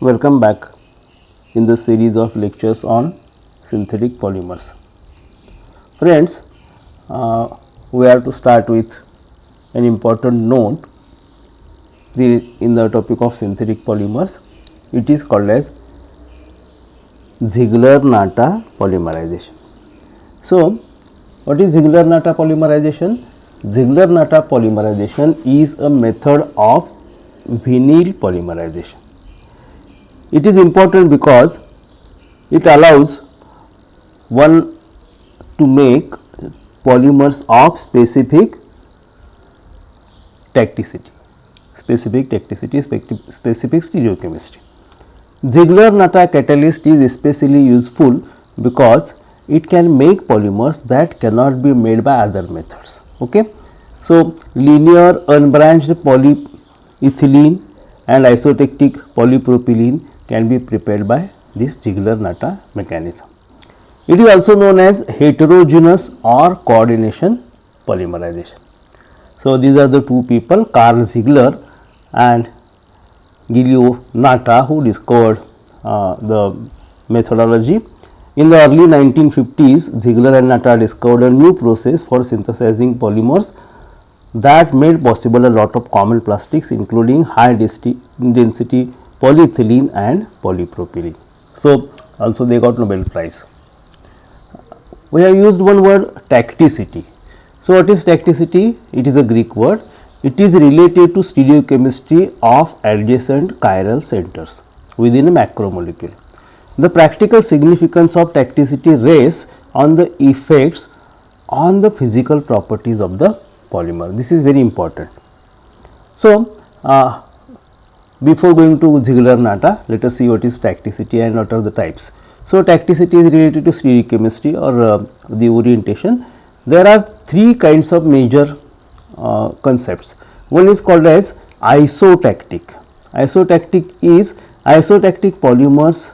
Welcome back in the series of lectures on synthetic polymers. Friends, we have to start with an important note in the topic of synthetic polymers. It is called as Ziegler-Natta polymerization. So, what is Ziegler-Natta polymerization? Ziegler-Natta polymerization is a method of vinyl polymerization. It is important because it allows one to make polymers of specific tacticity, specific stereochemistry. Ziegler-Natta catalyst is especially useful because it can make polymers that cannot be made by other methods. Okay. So, linear unbranched polyethylene and isotactic polypropylene can be prepared by this Ziegler-Natta mechanism. It is also known as heterogeneous or coordination polymerization. So, these are the two people, Carl Ziegler and Giulio Natta, who discovered the methodology. In the early 1950s, Ziegler and Natta discovered a new process for synthesizing polymers that made possible a lot of common plastics, including high density polyethylene and polypropylene. So, also they got Nobel Prize. We have used one word, tacticity. So, what is tacticity? It is a Greek word. It is related to stereochemistry of adjacent chiral centers within a macromolecule. The practical significance of tacticity rests on the effects on the physical properties of the polymer. This is very important. So, before going to Ziegler-Natta, let us see what is tacticity and what are the types. So, tacticity is related to stereochemistry or the orientation. There are three kinds of major concepts. One is called as isotactic. Isotactic polymers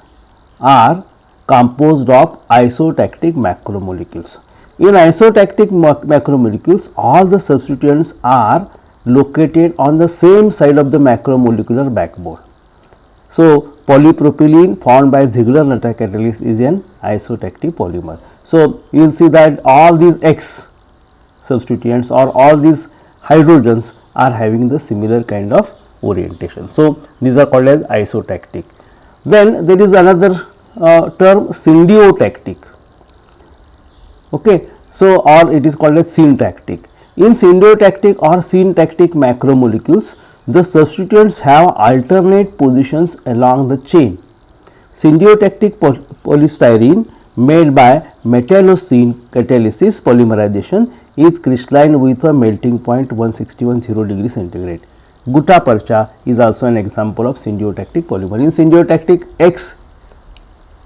are composed of isotactic macromolecules. In isotactic macromolecules, all the substituents are located on the same side of the macromolecular backbone. So, polypropylene formed by Ziegler-Natta catalyst is an isotactic polymer. So, you will see that all these X substituents or all these hydrogens are having the similar kind of orientation. So, these are called as isotactic. Then there is another term, syndiotactic. Okay. So, or it is called as syntactic. In syntactic or syntactic macromolecules, the substituents have alternate positions along the chain. Syntactic polystyrene made by metallocene catalysis polymerization is crystalline with a melting point 161.0 degree centigrade. Gutta-percha is also an example of syntactic polymer. In syntactic X,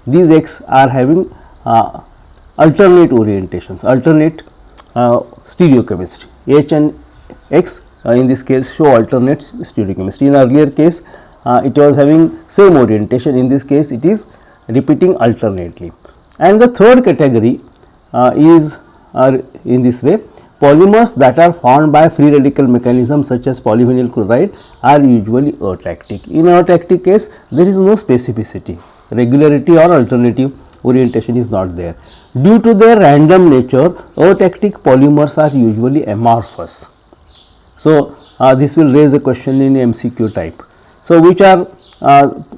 these X are having alternate orientations, alternate stereochemistry. H and X in this case show alternate stereochemistry. In earlier case, it was having same orientation. In this case, it is repeating alternately. And the third category is in this way: polymers that are formed by free radical mechanisms such as polyvinyl chloride are usually atactic. In atactic case, there is no specificity, regularity or alternative orientation is not there. Due to their random nature, atactic polymers are usually amorphous. So, this will raise a question in MCQ type. So, which are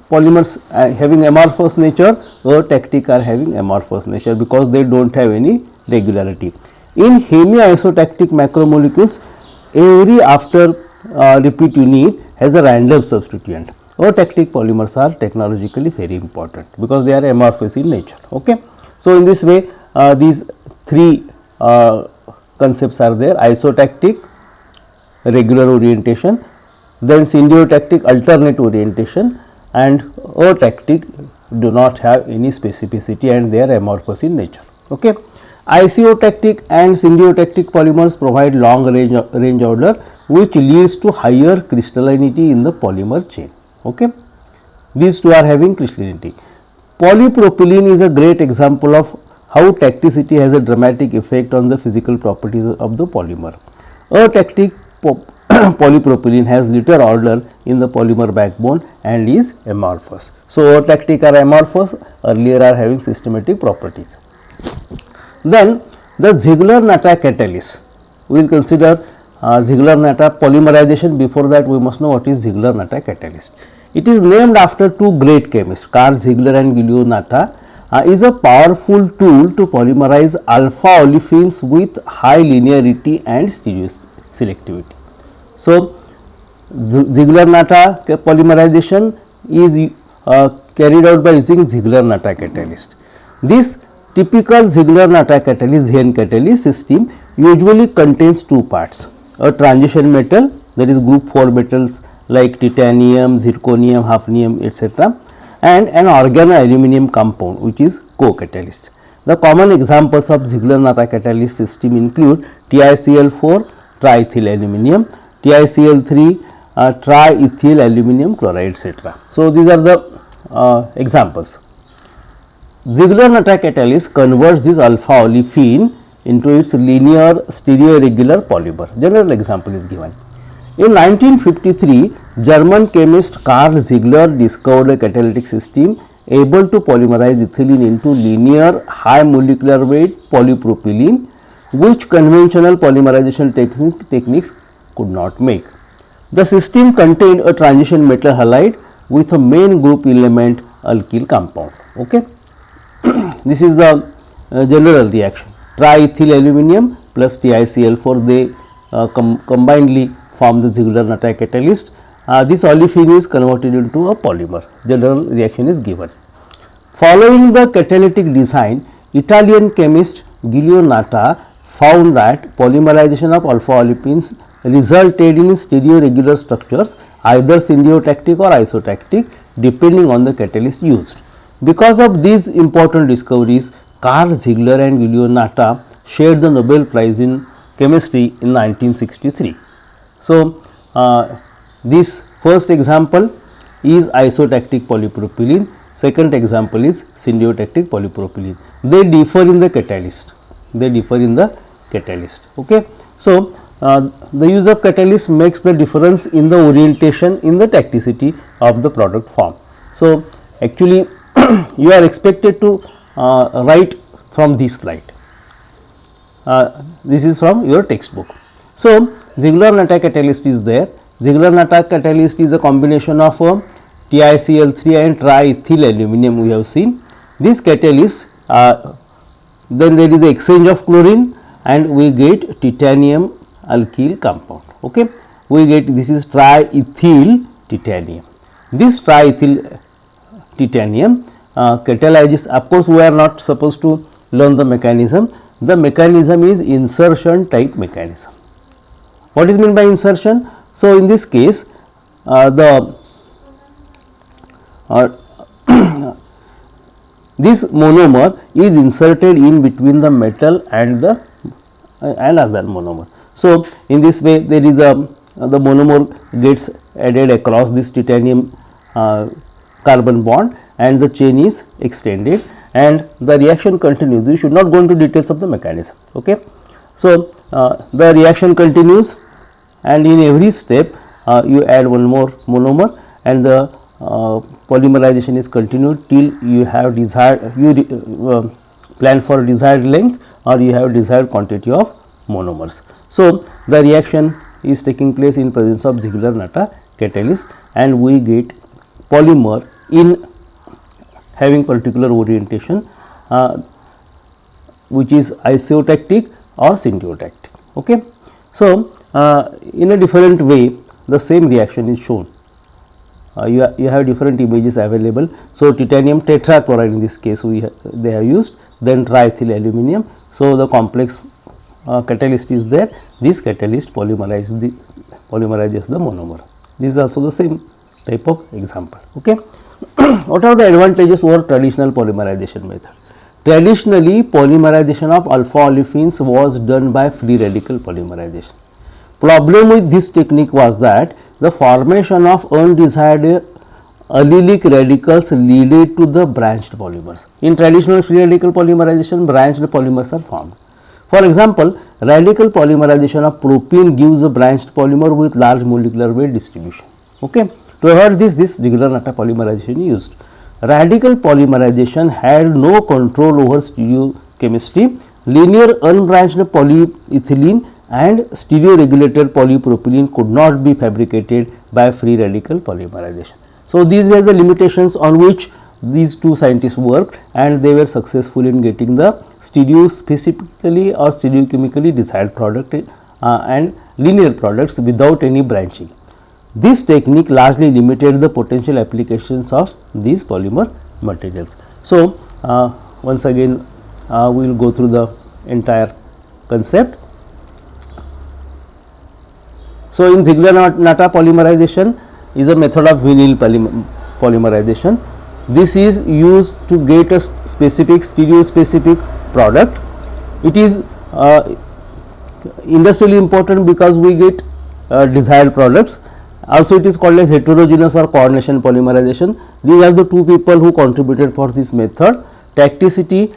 polymers having amorphous nature? Atactic are having amorphous nature because they do not have any regularity. In hemi-isotactic macromolecules, every after repeat unit has a random substituent. Atactic polymers are technologically very important because they are amorphous in nature. Okay. So, in this way these three concepts are there: isotactic, regular orientation, then syndiotactic, alternate orientation, and atactic do not have any specificity and they are amorphous in nature. Okay. Isotactic and syndiotactic polymers provide long range order, which leads to higher crystallinity in the polymer chain. Okay. These two are having crystallinity. Polypropylene is a great example of how tacticity has a dramatic effect on the physical properties of the polymer. Atactic polypropylene has little order in the polymer backbone and is amorphous. So, eutectic are amorphous, earlier are having systematic properties. Then the Ziegler-Natta catalyst, we will consider Ziegler-Natta polymerization. Before that, we must know what is Ziegler-Natta catalyst. It is named after two great chemists, Carl Ziegler and Giulio Natta. Is a powerful tool to polymerize alpha olefins with high linearity and stereo selectivity. So, Ziegler-Natta polymerization is carried out by using Ziegler-Natta catalyst. This typical Ziegler-Natta catalyst, Zn catalyst system usually contains two parts: a transition metal, that is group 4 metals like titanium, zirconium, hafnium, etc., and an organoaluminum compound which is co-catalyst. The common examples of Ziegler-Natta catalyst system include TiCl4 triethyl aluminum, TiCl3 triethyl aluminum chloride, etc. So, these are the examples. Ziegler-Natta catalyst converts this alpha olefin into its linear stereoregular polymer. General example is given. In 1953, German chemist Carl Ziegler discovered a catalytic system able to polymerize ethylene into linear high molecular weight polypropylene, which conventional polymerization techniques could not make. The system contained a transition metal halide with a main group element alkyl compound. Okay. This is the general reaction. Triethyl aluminum plus TiCl4, they combinedly form the Ziegler-Natta catalyst. This olefin is converted into a polymer. General reaction is given. Following the catalytic design, Italian chemist Giulio Natta found that polymerization of alpha olefins resulted in stereoregular structures, either symbiotic or isotactic, depending on the catalyst used. Because of these important discoveries, Carl Ziegler and Giulio Natta shared the Nobel Prize in Chemistry in 1963. So, this first example is isotactic polypropylene, second example is symbiotic polypropylene. They differ in the catalyst. Okay. So, the use of catalyst makes the difference in the orientation in the tacticity of the product form. So, actually you are expected to write from this slide. This is from your textbook. So, Ziegler-Natta catalyst is there. Ziegler-Natta catalyst is a combination of TiCl3 and triethyl aluminum, we have seen. This catalyst, then there is the exchange of chlorine and we get titanium alkyl compound. Okay. We get, this is triethyl titanium. This triethyl titanium catalyzes, of course, we are not supposed to learn the mechanism. The mechanism is insertion type mechanism. What is meant by insertion? So, in this case this monomer is inserted in between the metal and the other monomer. So, in this way there is a the monomer gets added across this titanium carbon bond and the chain is extended and the reaction continues. You should not go into details of the mechanism. Okay. So, the reaction continues and in every step you add one more monomer and the polymerization is continued till you have desired, plan for desired length or you have desired quantity of monomers. So, the reaction is taking place in presence of Ziegler-Natta catalyst and we get polymer in having particular orientation which is isotactic or symbiotic. Okay. So, in a different way the same reaction is shown. You have different images available. So, titanium tetrachloride in this case they have used, then triethyl aluminum. So, the complex catalyst is there. This catalyst polymerizes the monomer. This is also the same type of example. Okay. What are the advantages over traditional polymerization method? Traditionally, polymerization of alpha olefins was done by free radical polymerization. Problem with this technique was that the formation of undesired allylic radicals leaded to the branched polymers. In traditional free radical polymerization, branched polymers are formed. For example, radical polymerization of propene gives a branched polymer with large molecular weight distribution. Okay. To avoid this Ziegler-Natta polymerization used. Radical polymerization had no control over stereochemistry. Linear unbranched polyethylene and stereo-regulated polypropylene could not be fabricated by free radical polymerization. So, these were the limitations on which these two scientists worked, and they were successful in getting the stereo specifically or stereochemically desired product and linear products without any branching. This technique largely limited the potential applications of these polymer materials. So, once again we will go through the entire concept. So, in Ziegler-Natta polymerization is a method of vinyl polymerization. This is used to get a specific stereo specific product. It is industrially important because we get desired products. Also, it is called as heterogeneous or coordination polymerization. These are the two people who contributed for this method. Tacticity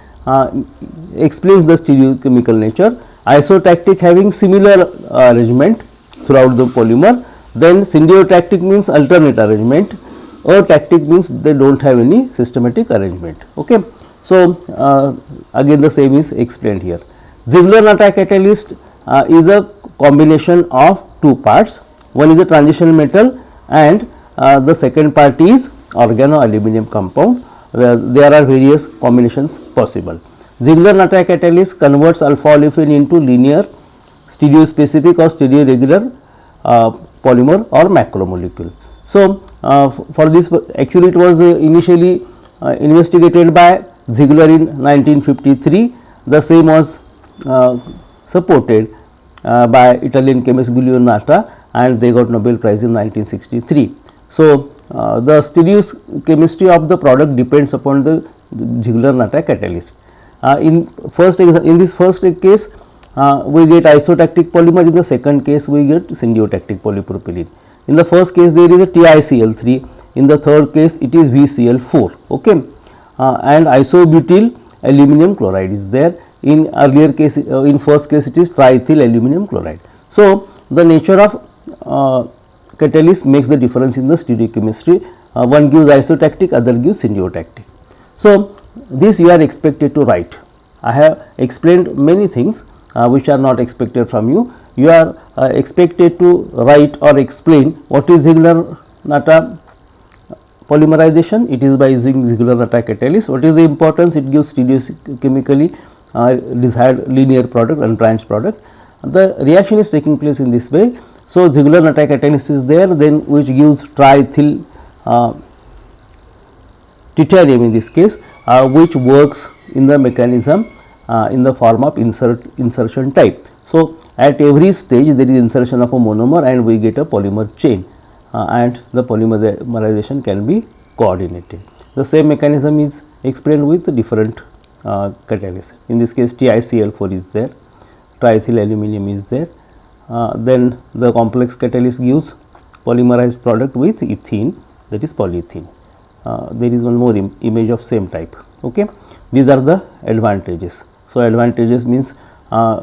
explains the stereochemical nature. Isotactic having similar arrangement throughout the polymer. Then symbiotic means alternate arrangement. Atactic means they do not have any systematic arrangement. Okay. So, again the same is explained here. Ziegler-Natta catalyst is a combination of two parts. One is a transition metal and the second part is organoaluminum compound, where there are various combinations possible. Ziegler-Natta catalyst converts alpha olefin into linear, stereospecific or stereoregular polymer or macromolecule. So, for this actually it was initially investigated by Ziegler in 1953. The same was supported by Italian chemist Giulio Natta, and they got Nobel Prize in 1963. So, the stereochemistry of the product depends upon the Ziegler-Natta catalyst. In this first case we get isotactic polymer, in the second case we get symbiotic polypropylene. In the first case there is a TiCl3, in the third case it is VCl4, okay. And isobutyl aluminum chloride is there. In earlier case, in first case it is triethyl aluminum chloride. So, the nature of catalyst makes the difference in the stereochemistry. One gives isotactic, other gives symbiotic. So, this you are expected to write. I have explained many things which are not expected from you. You are expected to write or explain what is Ziegler-Natta polymerization. It is by using Ziegler-Natta catalyst. What is the importance? It gives stereochemically desired linear product and branch product. The reaction is taking place in this way. So, Ziegler-Natta catalyst is there, then which gives triethyl titanium in this case, which works in the mechanism in the form of insertion type. So, at every stage there is insertion of a monomer and we get a polymer chain, and the polymerization can be coordinated. The same mechanism is explained with different catalysts. In this case TiCl4 is there, triethyl aluminum is there, then the complex catalyst gives polymerized product with ethene, that is polyethene. There is one more image of same type. Okay. These are the advantages. So, advantages means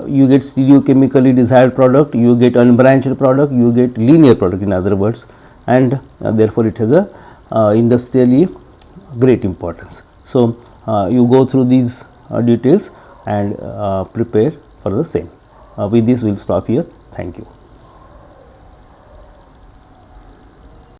you get stereochemically desired product, you get unbranched product, you get linear product in other words, and therefore, it has a industrially great importance. So, you go through these details and prepare for the same. With this we will stop here. Thank you.